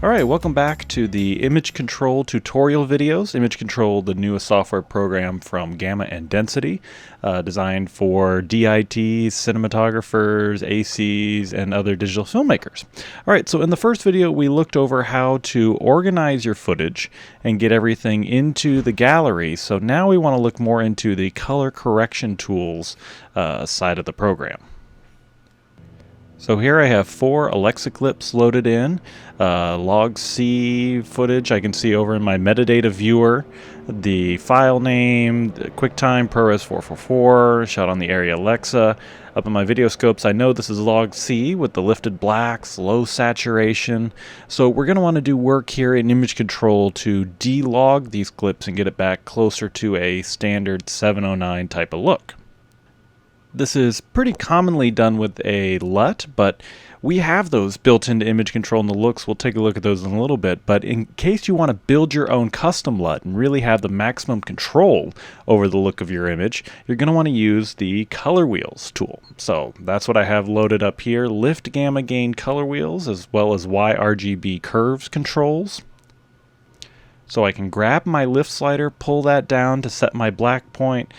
Alright, welcome back to the Image Control tutorial videos. Image Control, the newest software program from Gamma and Density, designed for DITs, cinematographers, ACs, and other digital filmmakers. Alright, so in the first video we looked over how to organize your footage and get everything into the gallery. So now we want to look more into the color correction tools side of the program. So here I have 4 Alexa clips loaded in, log C footage I can see over in my metadata viewer, the file name, the QuickTime ProRes 444, shot on the Arri Alexa. Up in my video scopes I know this is log C with the lifted blacks, low saturation. So we're going to want to do work here in Image Control to de-log these clips and get it back closer to a standard 709 type of look. This is pretty commonly done with a LUT, but we have those built into Image Control in the looks. We'll take a look at those in a little bit. But in case you want to build your own custom LUT and really have the maximum control over the look of your image, you're going to want to use the Color Wheels tool. So that's what I have loaded up here. Lift, Gamma, Gain Color Wheels, as well as YRGB Curves controls. So I can grab my lift slider, pull that down to set my black point,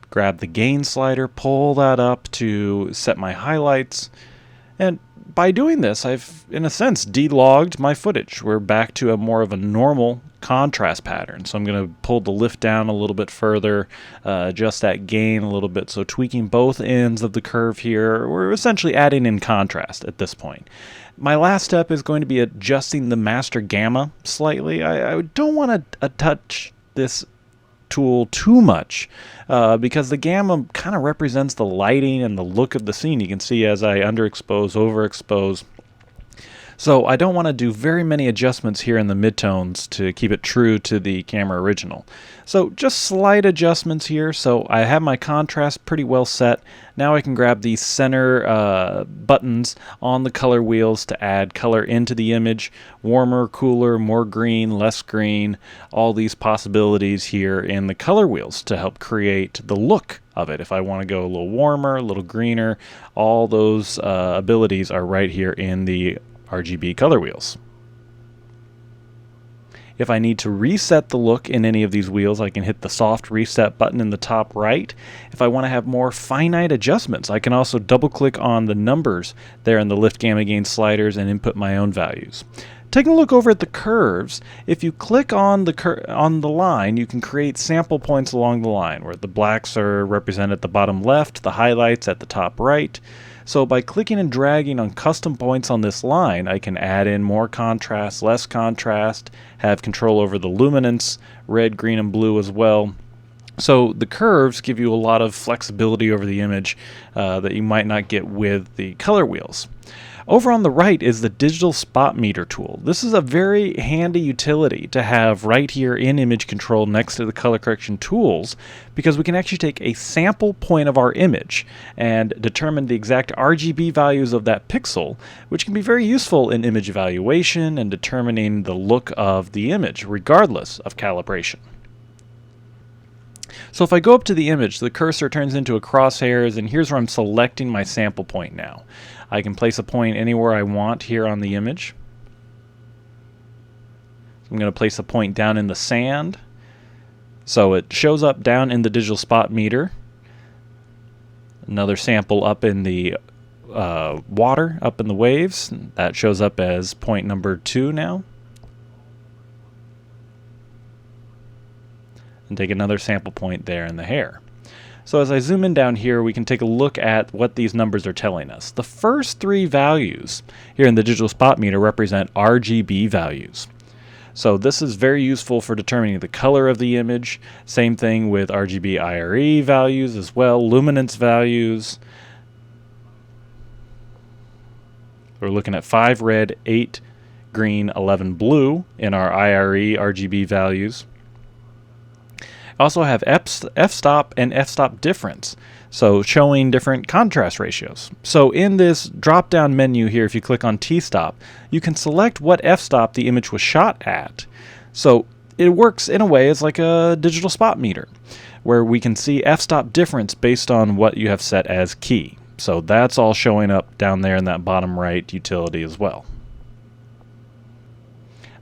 grab the gain slider, pull that up to set my highlights, and by doing this I've in a sense de-logged my footage. We're back to a more of a normal contrast pattern. So I'm going to pull the lift down a little bit further, adjust that gain a little bit, so tweaking both ends of the curve here. We're essentially adding in contrast at this point. My last step is going to be adjusting the master gamma slightly. I don't want to touch this tool too much because the gamma kind of represents the lighting and the look of the scene. You can see as I underexpose, overexpose. So I don't want to do very many adjustments here in the midtones to keep it true to the camera original. So just slight adjustments here. So I have my contrast pretty well set. Now I can grab the center buttons on the color wheels to add color into the image. Warmer, cooler, more green, less green. All these possibilities here in the color wheels to help create the look of it. If I want to go a little warmer, a little greener, all those abilities are right here in the RGB color wheels. If I need to reset the look in any of these wheels, I can hit the soft reset button in the top right. If I want to have more finite adjustments, I can also double click on the numbers there in the lift, gamma, gain sliders and input my own values. Taking a look over at the curves, if you click on the line, you can create sample points along the line where the blacks are represented at the bottom left, the highlights at the top right. So by clicking and dragging on custom points on this line, I can add in more contrast, less contrast, have control over the luminance, red, green, and blue as well. So the curves give you a lot of flexibility over the image that you might not get with the color wheels. Over on the right is the digital spot meter tool. This is a very handy utility to have right here in Image Control next to the color correction tools, because we can actually take a sample point of our image and determine the exact RGB values of that pixel, which can be very useful in image evaluation and determining the look of the image regardless of calibration. So if I go up to the image, the cursor turns into a crosshairs, and here's where I'm selecting my sample point now. I can place a point anywhere I want here on the image. I'm going to place a point down in the sand, so it shows up down in the digital spot meter. Another sample up in the water, up in the waves. That shows up as point number 2 now. And take another sample point there in the hair. So as I zoom in down here, we can take a look at what these numbers are telling us. The first 3 values here in the digital spot meter represent RGB values. So this is very useful for determining the color of the image. Same thing with RGB IRE values as well, luminance values. We're looking at 5 red, 8 green, 11 blue in our IRE RGB values. Also have f-stop and f-stop difference, so showing different contrast ratios. So in this drop down menu here, if you click on t-stop, you can select what f-stop the image was shot at. So it works in a way as like a digital spot meter, where we can see f-stop difference based on what you have set as key. So that's all showing up down there in that bottom right utility as well.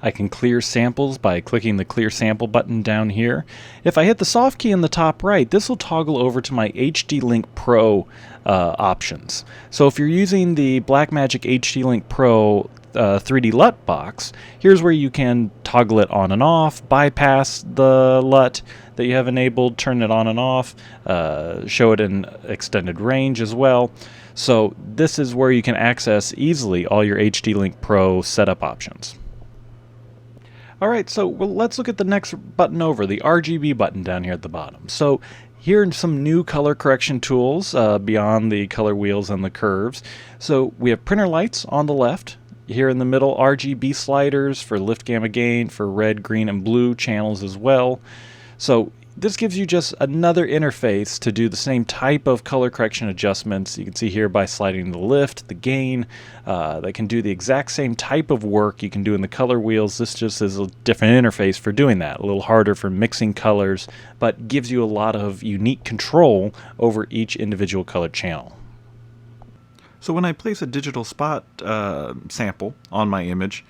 I can clear samples by clicking the Clear Sample button down here. If I hit the soft key in the top right, this will toggle over to my HD Link Pro options. So if you're using the Blackmagic HD Link Pro 3D LUT box, here's where you can toggle it on and off, bypass the LUT that you have enabled, turn it on and off, show it in extended range as well. So this is where you can access easily all your HD Link Pro setup options. Alright, so let's look at the next button over, the RGB button down here at the bottom. So here are some new color correction tools beyond the color wheels and the curves. So we have printer lights on the left. Here in the middle, RGB sliders for lift, gamma, gain, for red, green, and blue channels as well. So this gives you just another interface to do the same type of color correction adjustments. You can see here by sliding the lift, the gain, they can do the exact same type of work you can do in the color wheels. This just is a different interface for doing that. A little harder for mixing colors, but gives you a lot of unique control over each individual color channel. So when I place a digital spot sample on my image,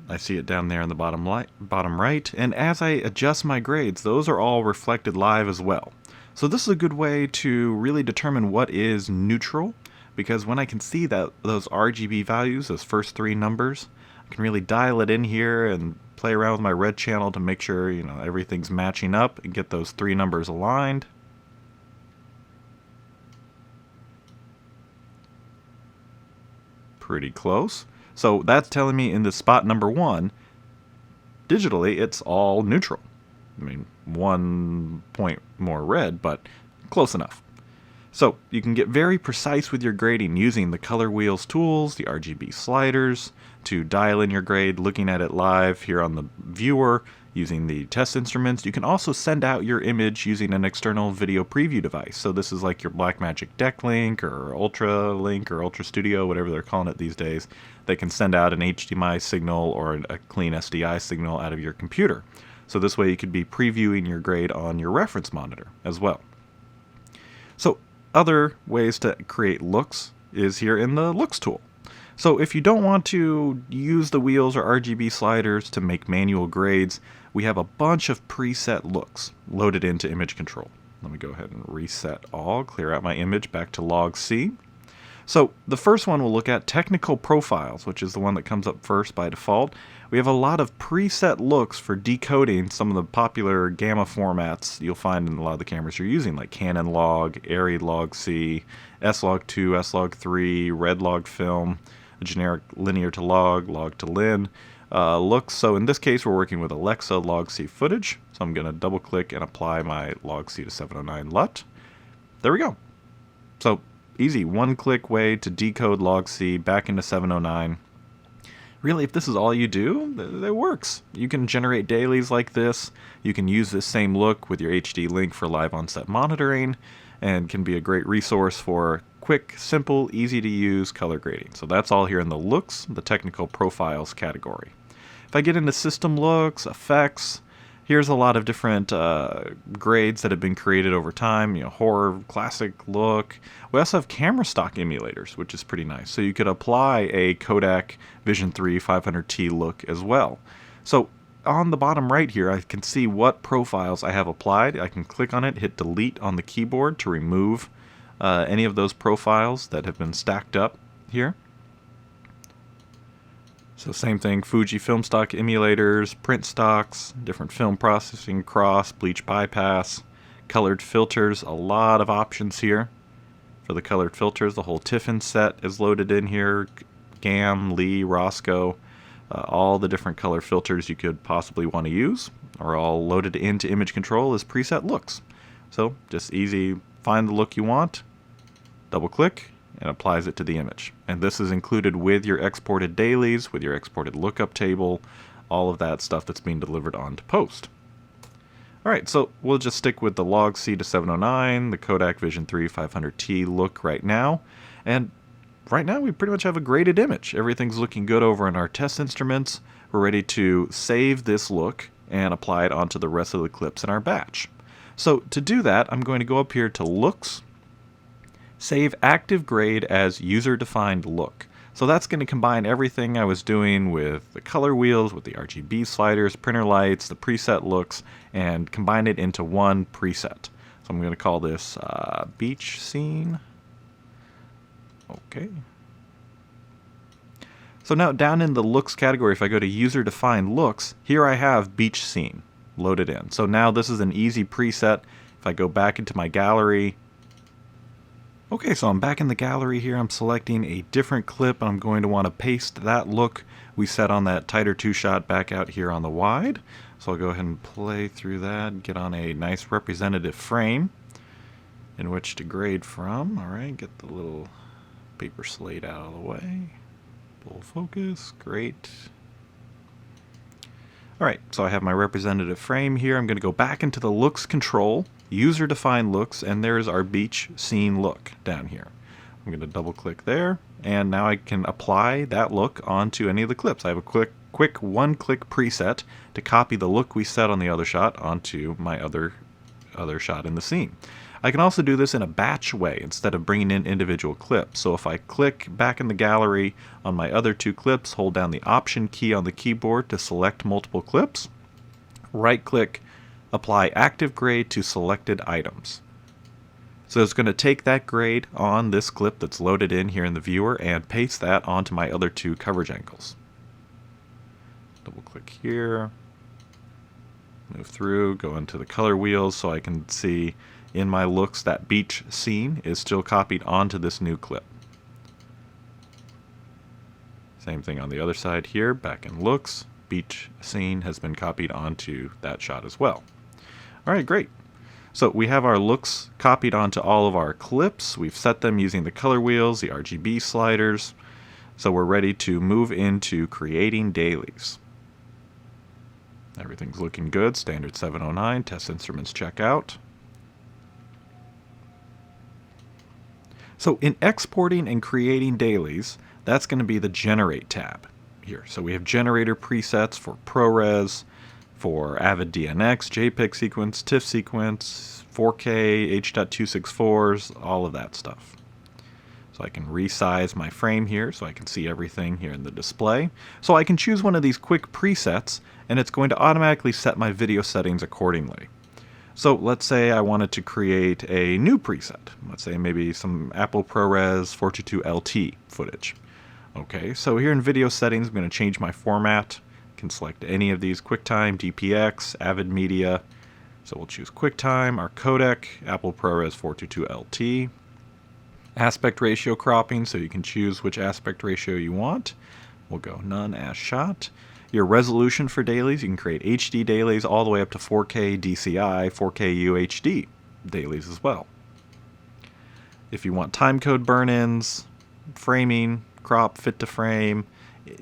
I see it down there in the bottom right, and as I adjust my grades, those are all reflected live as well. So this is a good way to really determine what is neutral, because when I can see that those RGB values, those first three numbers, I can really dial it in here and play around with my red channel to make sure, you know, everything's matching up and get those three numbers aligned. Pretty close. So that's telling me in the spot number 1, digitally it's all neutral. I mean, 1 point more red, but close enough. So you can get very precise with your grading using the color wheels tools, the RGB sliders, to dial in your grade, looking at it live here on the viewer, using the test instruments. You can also send out your image using an external video preview device. So this is like your Blackmagic DeckLink or Ultra Link or Ultra Studio, whatever they're calling it these days. They can send out an HDMI signal or a clean SDI signal out of your computer. So this way you could be previewing your grade on your reference monitor as well. So other ways to create looks is here in the Looks tool. So if you don't want to use the wheels or RGB sliders to make manual grades, we have a bunch of preset looks loaded into Image Control. Let me go ahead and reset all, clear out my image back to log C. So the first one we'll look at Technical Profiles, which is the one that comes up first by default. We have a lot of preset looks for decoding some of the popular gamma formats you'll find in a lot of the cameras you're using, like Canon Log, ARRI Log C, S-Log2, S-Log3, Red Log Film, a generic linear to log, log to lin looks. So in this case we're working with Alexa Log C footage. So I'm going to double click and apply my Log C to 709 LUT. There we go. So easy, one-click way to decode Log C back into 709. Really, if this is all you do, it works. You can generate dailies like this. You can use this same look with your HD Link for live on-set monitoring, and can be a great resource for quick, simple, easy-to-use color grading. So that's all here in the Looks, the Technical Profiles category. If I get into System Looks, Effects, here's a lot of different grades that have been created over time. You know, horror, classic look. We also have camera stock emulators, which is pretty nice. So you could apply a Kodak Vision 3 500T look as well. So on the bottom right here, I can see what profiles I have applied. I can click on it, hit delete on the keyboard to remove any of those profiles that have been stacked up here. So same thing, Fuji film stock emulators, print stocks, different film processing, cross, bleach bypass, colored filters, a lot of options here. For the colored filters, the whole Tiffin set is loaded in here, GAM, Lee, Roscoe, all the different color filters you could possibly want to use are all loaded into Image Control as preset looks. So just easy, find the look you want, double click, and applies it to the image. And this is included with your exported dailies, with your exported lookup table, all of that stuff that's being delivered onto post. Alright, so we'll just stick with the Log C to 709, the Kodak Vision 3 500T look right now, and right now we pretty much have a graded image. Everything's looking good over in our test instruments. We're ready to save this look and apply it onto the rest of the clips in our batch. So to do that, I'm going to go up here to Looks, Save Active Grade as User-Defined Look. So that's going to combine everything I was doing with the color wheels, with the RGB sliders, printer lights, the preset looks, and combine it into one preset. So I'm going to call this beach scene. Okay. So now down in the looks category, if I go to user defined looks, here I have beach scene loaded in. So now this is an easy preset. If I go back into my gallery, okay, so I'm back in the gallery here. I'm selecting a different clip, and I'm going to want to paste that look we set on that tighter 2-shot back out here on the wide. So I'll go ahead and play through that and get on a nice representative frame in which to grade from. All right, get the little paper slate out of the way. Full focus, great. All right, so I have my representative frame here. I'm going to go back into the looks control, user defined looks, and there's our beach scene look down here. I'm going to double click there, and now I can apply that look onto any of the clips. I have a quick one-click preset to copy the look we set on the other shot onto my other shot in the scene. I can also do this in a batch way instead of bringing in individual clips. So if I click back in the gallery on my other 2 clips, hold down the Option key on the keyboard to select multiple clips, right-click, apply active grade to selected items. So it's going to take that grade on this clip that's loaded in here in the viewer and paste that onto my other 2 coverage angles. Double click here, move through, go into the color wheels so I can see in my looks that beach scene is still copied onto this new clip. Same thing on the other side here, back in looks, beach scene has been copied onto that shot as well. Alright, great. So we have our looks copied onto all of our clips. We've set them using the color wheels, the RGB sliders. So we're ready to move into creating dailies. Everything's looking good. Standard 709, test instruments check out. So in exporting and creating dailies, that's going to be the Generate tab here. So we have generator presets for ProRes, for Avid DNX, JPEG sequence, TIFF sequence, 4K, H.264s, all of that stuff. So I can resize my frame here so I can see everything here in the display. So I can choose one of these quick presets, and it's going to automatically set my video settings accordingly. So let's say I wanted to create a new preset. Let's say maybe some Apple ProRes 422 LT footage. Okay, so here in video settings, I'm going to change my format. I can select any of these: QuickTime, DPX, Avid Media. So we'll choose QuickTime, our codec, Apple ProRes 422 LT. Aspect ratio cropping, so you can choose which aspect ratio you want. We'll go none as shot. Your resolution for dailies, you can create HD dailies all the way up to 4K DCI, 4K UHD dailies as well. If you want timecode burn-ins, framing, crop, fit to frame,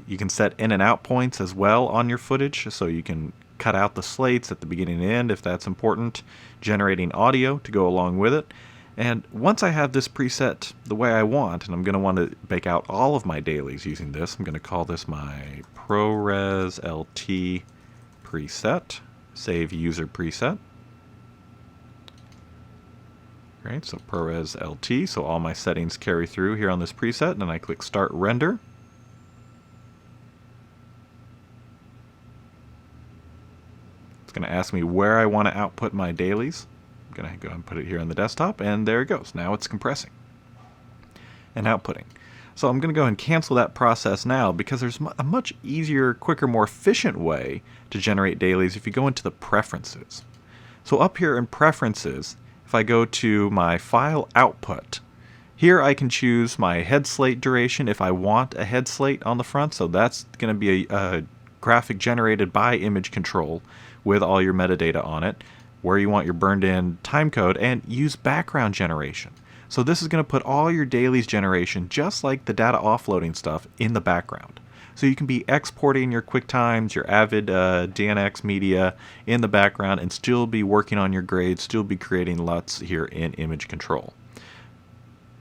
you can set in and out points as well on your footage, so you can cut out the slates at the beginning and end if that's important, generating audio to go along with it. And once I have this preset the way I want, and I'm going to want to bake out all of my dailies using this, I'm going to call this my ProRes LT preset. Save user preset. Great, so ProRes LT, so all my settings carry through here on this preset, and then I click Start Render. It's going to ask me where I want to output my dailies. I'm going to go and put it here on the desktop, and there it goes. Now it's compressing and outputting. So I'm going to go and cancel that process now because there's a much easier, quicker, more efficient way to generate dailies if you go into the preferences. So up here in preferences, if I go to my file output, here I can choose my head slate duration if I want a head slate on the front. So that's going to be a graphic generated by Image Control with all your metadata on it, where you want your burned in timecode, and use background generation. So this is going to put all your dailies generation, just like the data offloading stuff, in the background. So you can be exporting your QuickTimes, your Avid DNX media in the background and still be working on your grades, still be creating LUTs here in Image Control.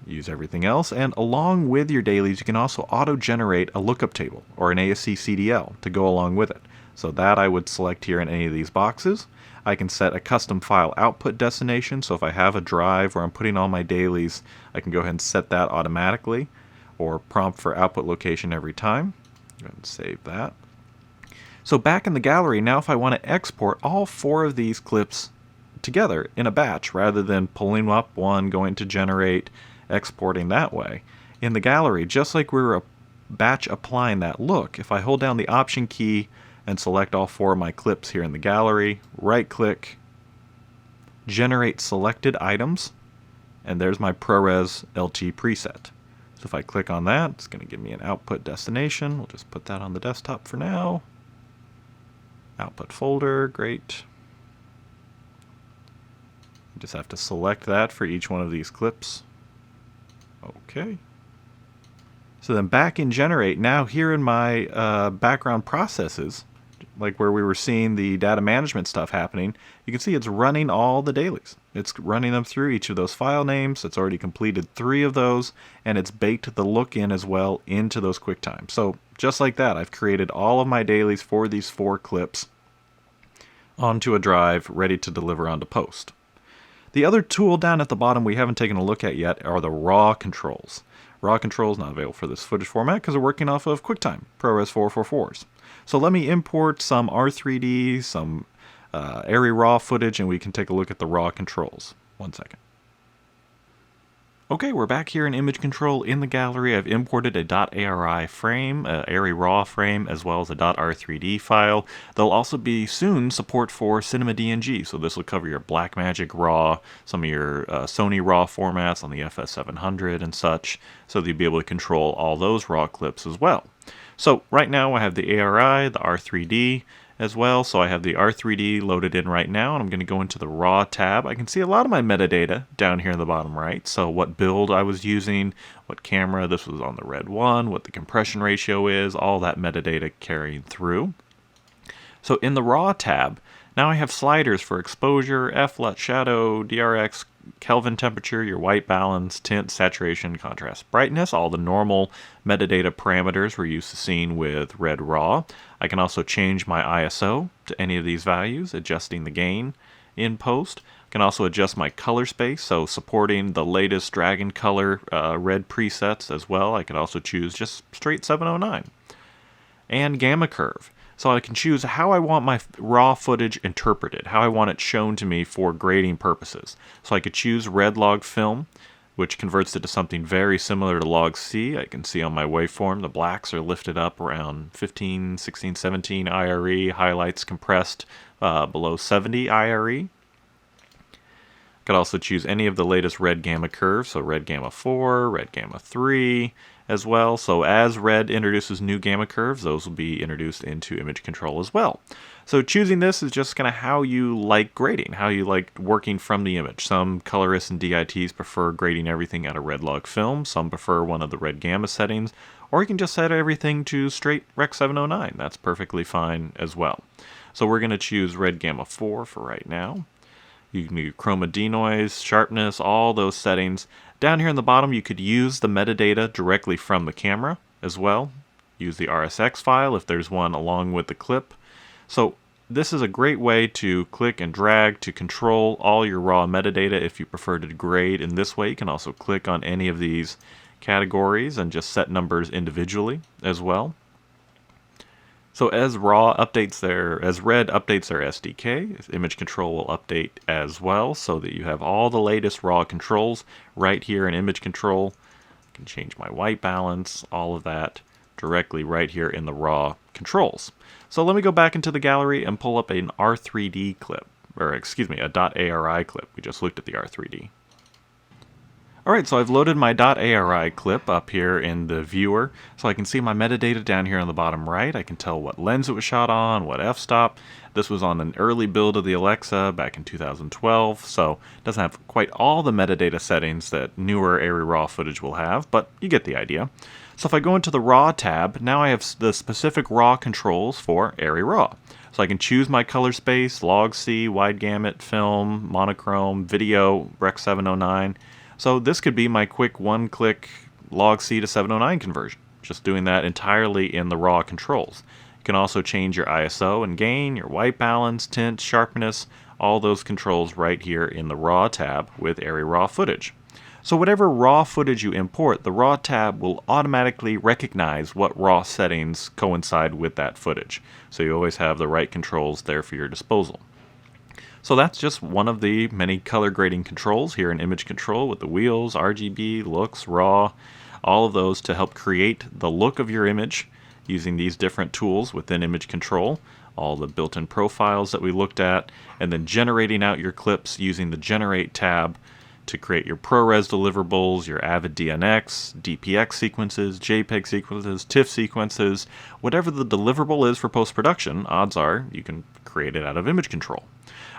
Use everything else, and along with your dailies, you can also auto-generate a lookup table or an ASC CDL to go along with it. So that I would select here in any of these boxes. I can set a custom file output destination, so if I have a drive where I'm putting all my dailies, I can go ahead and set that automatically. or prompt for output location every time. Go ahead and save that. So back in the gallery, now if I want to export all 4 of these clips together in a batch rather than pulling up one, going to generate, exporting that way. In the gallery, just like we were batch applying that look, if I hold down the Option key and select all 4 of my clips here in the gallery, right click, generate selected items, and there's my ProRes LT preset. So if I click on that, it's going to give me an output destination. We'll just put that on the desktop for now. Output folder, great. Just have to select that for each one of these clips. Okay. So then back in Generate, now here in my background processes, like where we were seeing the data management stuff happening, you can see it's running all the dailies. It's running them through each of those file names. It's already completed 3 of those, and it's baked the look in as well into those QuickTime. So just like that, I've created all of my dailies for these 4 clips onto a drive ready to deliver onto post. The other tool down at the bottom we haven't taken a look at yet are the raw controls. Raw controls not available for this footage format because we're working off of QuickTime, ProRes 444s. So let me import some R3D, some ARRI raw footage, and we can take a look at the raw controls. One second. Okay, we're back here in Image Control in the gallery. I've imported a .ARI frame, a ARRI raw frame, as well as a .R3D file. There'll also be soon support for Cinema DNG, so this will cover your Blackmagic RAW, some of your Sony RAW formats on the FS700 and such, so that you'll be able to control all those RAW clips as well. So right now I have the ARI, the R3D, as well. So I have the R3D loaded in right now, and I'm going to go into the RAW tab. I can see a lot of my metadata down here in the bottom right. So what build I was using, what camera, this was on the Red 1, what the compression ratio is, all that metadata carrying through. So in the RAW tab, now I have sliders for exposure, F-LUT, shadow, DRX, Kelvin temperature, your white balance, tint, saturation, contrast, brightness, all the normal metadata parameters we're used to seeing with Red Raw. I can also change my ISO to any of these values, adjusting the gain in post. I can also adjust my color space, so supporting the latest Dragon Color red presets as well. I can also choose just straight 709. And Gamma Curve. So I can choose how I want my raw footage interpreted, how I want it shown to me for grading purposes. So I could choose Red Log Film, which converts it to something very similar to Log C. I can see on my waveform the blacks are lifted up around 15, 16, 17 IRE, highlights compressed below 70 IRE. I could also choose any of the latest Red Gamma curves, so Red Gamma 4, Red Gamma 3 as well. So as Red introduces new Gamma curves, those will be introduced into Image Control as well. So choosing this is just kind of how you like grading, how you like working from the image. Some colorists and DITs prefer grading everything out of Red Log Film. Some prefer one of the Red Gamma settings, or you can just set everything to straight Rec 709. That's perfectly fine as well. So we're going to choose Red Gamma 4 for right now. You can do chroma denoise, sharpness, all those settings. Down here in the bottom, you could use the metadata directly from the camera as well. Use the RSX file if there's one along with the clip. So this is a great way to click and drag to control all your raw metadata if you prefer to grade in this way. You can also click on any of these categories and just set numbers individually as well. So as Red updates their SDK, Image Control will update as well, so that you have all the latest raw controls right here in Image Control. I can change my white balance, all of that directly right here in the raw controls. So let me go back into the gallery and pull up an R3D clip, or excuse me, a .ARI clip. We just looked at the R3D. Alright, so I've loaded my .ARI clip up here in the viewer, so I can see my metadata down here on the bottom right. I can tell what lens it was shot on, what f-stop. This was on an early build of the Alexa back in 2012, so it doesn't have quite all the metadata settings that newer ARRI RAW footage will have, but you get the idea. So if I go into the RAW tab, now I have the specific RAW controls for ARRI RAW. So I can choose my color space, log C, wide gamut, film, monochrome, video, Rec 709. So this could be my quick one-click log C to 709 conversion, just doing that entirely in the raw controls. You can also change your ISO and gain, your white balance, tint, sharpness, all those controls right here in the raw tab with ARRI raw footage. So whatever RAW footage you import, the RAW tab will automatically recognize what RAW settings coincide with that footage. So you always have the right controls there for your disposal. So that's just one of the many color grading controls here in Image Control with the wheels, RGB, looks, RAW, all of those to help create the look of your image using these different tools within Image Control, all the built-in profiles that we looked at, and then generating out your clips using the Generate tab to create your ProRes deliverables, your Avid DNX, DPX sequences, JPEG sequences, TIFF sequences, whatever the deliverable is for post-production, odds are you can create it out of Image Control.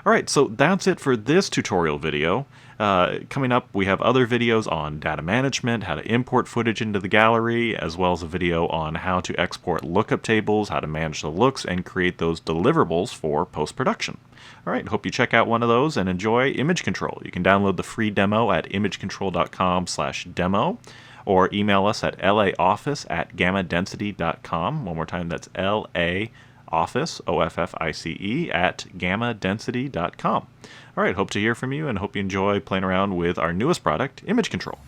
Alright, so that's it for this tutorial video. Coming up, we have other videos on data management, how to import footage into the gallery, as well as a video on how to export lookup tables, how to manage the looks, and create those deliverables for post-production. Alright, hope you check out one of those and enjoy Image Control. You can download the free demo at imagecontrol.com/demo or email us at laoffice@gammadensity.com. One more time, that's LAOFFICE, OFFICE, at gammadensity.com. Alright, hope to hear from you and hope you enjoy playing around with our newest product, Image Control.